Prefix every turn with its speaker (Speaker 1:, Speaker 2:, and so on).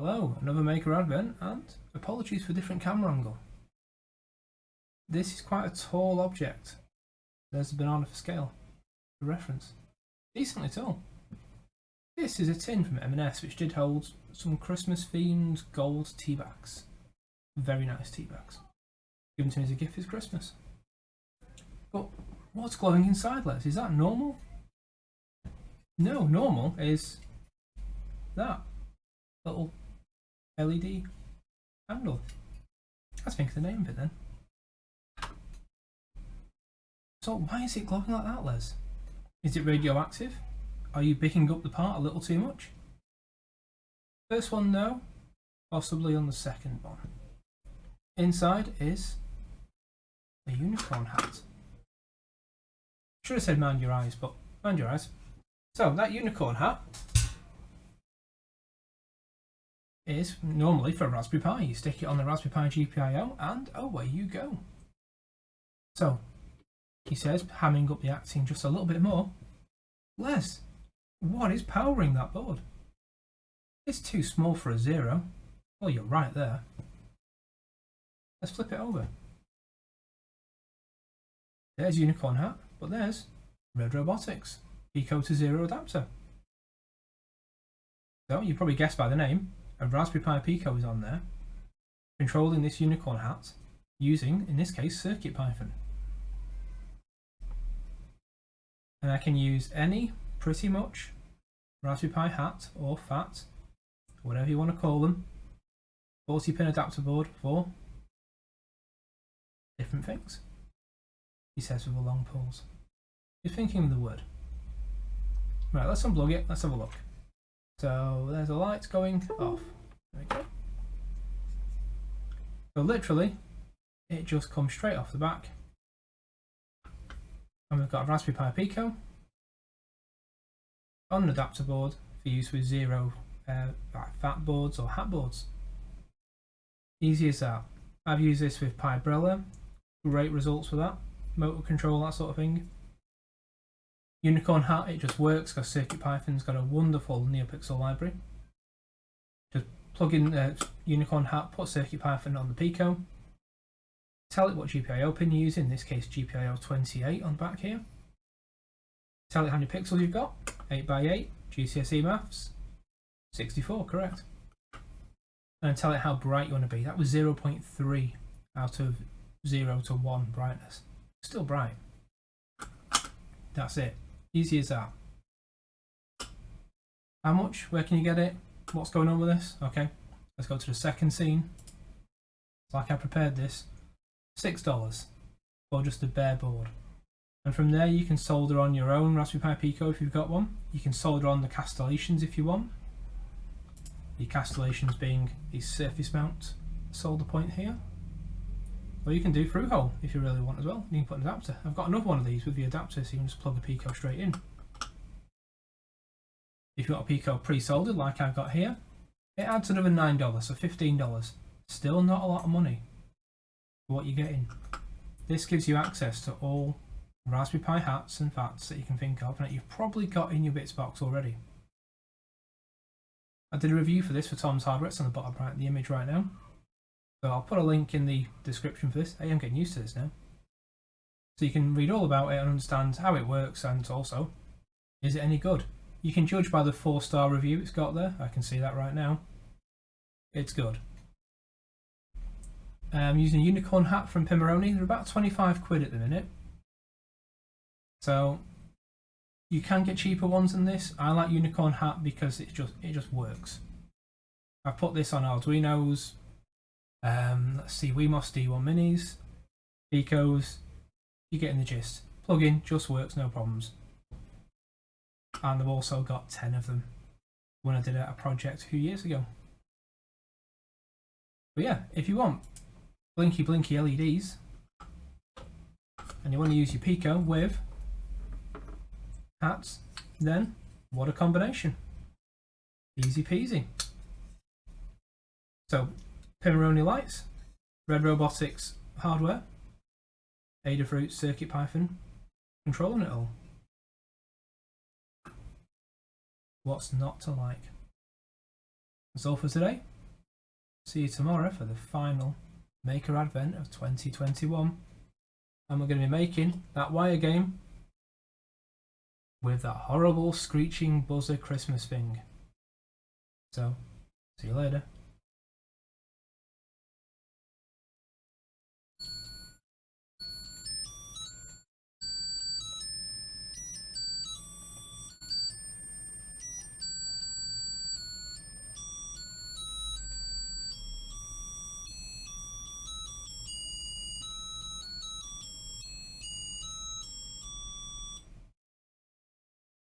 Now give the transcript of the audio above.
Speaker 1: Hello, another Maker Advent, and apologies for different camera angle. This is quite a tall object. There's a banana for scale, for reference. Decently tall. This is a tin from M&S which did hold some Christmas themed gold tea bags. Very nice tea bags. Given to me as a gift this Christmas. But what's glowing inside, Les? Is that normal? No, normal is that little LED handle. Let's think of the name of it then. So why is it glowing like that, Les? Is it radioactive? Are you picking up the part a little too much? First one, no. Possibly on the second one. Inside is a unicorn hat. Should have said mind your eyes, but mind your eyes. So that unicorn hat is normally for a Raspberry Pi. You stick it on the Raspberry Pi GPIO and away you go. So he says, hamming up the acting just a little bit more. Les, what is powering that board? It's too small for a 0. Well, you're right there. Let's flip it over. There's unicorn hat, but there's Red Robotics Pico to 0 adapter. So you probably guessed by the name, a Raspberry Pi Pico is on there, controlling this unicorn hat using, in this case, CircuitPython. And I can use any, pretty much, Raspberry Pi hat or FAT, whatever you want to call them, 40-pin adapter board for different things. He says with a long pause. You're thinking of the word. Right, let's unplug it, let's have a look. So there's a light going off. There we go. So literally, it just comes straight off the back. And we've got a Raspberry Pi Pico on an adapter board for use with 0 fat boards or hat boards. Easy as that. I've used this with Pibrella. Great results with that. Motor control, that sort of thing. Unicorn hat, it just works because CircuitPython's got a wonderful NeoPixel library. Just plug in the Unicorn hat, put CircuitPython on the Pico. Tell it what GPIO pin you're using, in this case GPIO 28 on the back here. Tell it how many pixels you've got, 8x8, GCSE maths, 64, correct. And tell it how bright you want to be. That was 0.3 out of 0 to 1 brightness. Still bright. That's it. Easy as that. How much? Where can you get it? What's going on with this? Okay, let's go to the second scene. It's like I prepared this. $6 for just a bare board. And from there you can solder on your own Raspberry Pi Pico if you've got one. You can solder on the castellations if you want. The castellations being the surface mount solder point here. Or you can do through hole if you really want as well. You can put an adapter. I've got another one of these with the adapter, so you can just plug the Pico straight in. If you've got a Pico pre-soldered like I've got here, it adds another $9, so $15. Still not a lot of money for what you're getting. This gives you access to all Raspberry Pi hats and FATs that you can think of and that you've probably got in your bits box already. I did a review for this for Tom's Hardware. It's on the bottom right of the image right now. So I'll put a link in the description for this. Hey, I'm getting used to this now. So you can read all about it and understand how it works, and also, is it any good? You can judge by the 4-star review it's got there. I can see that right now. It's good. I'm using a unicorn hat from Pimoroni. They're about 25 quid at the minute. So you can get cheaper ones than this. I like unicorn hat because it just works. I've put this on Arduinos. Let's see, Wemos D1 Minis, Picos. You're getting the gist. Plug-in just works, no problems. And I've also got 10 of them when I did a project a few years ago. But yeah, if you want blinky LEDs and you want to use your Pico with hats, then what a combination. Easy peasy. So Pimoroni lights, Red Robotics hardware, Adafruit, CircuitPython, controlling it all. What's not to like? That's all for today. see you tomorrow for the final Maker Advent of 2021. And we're going to be making that wire game with that horrible screeching buzzer Christmas thing. So, see you later.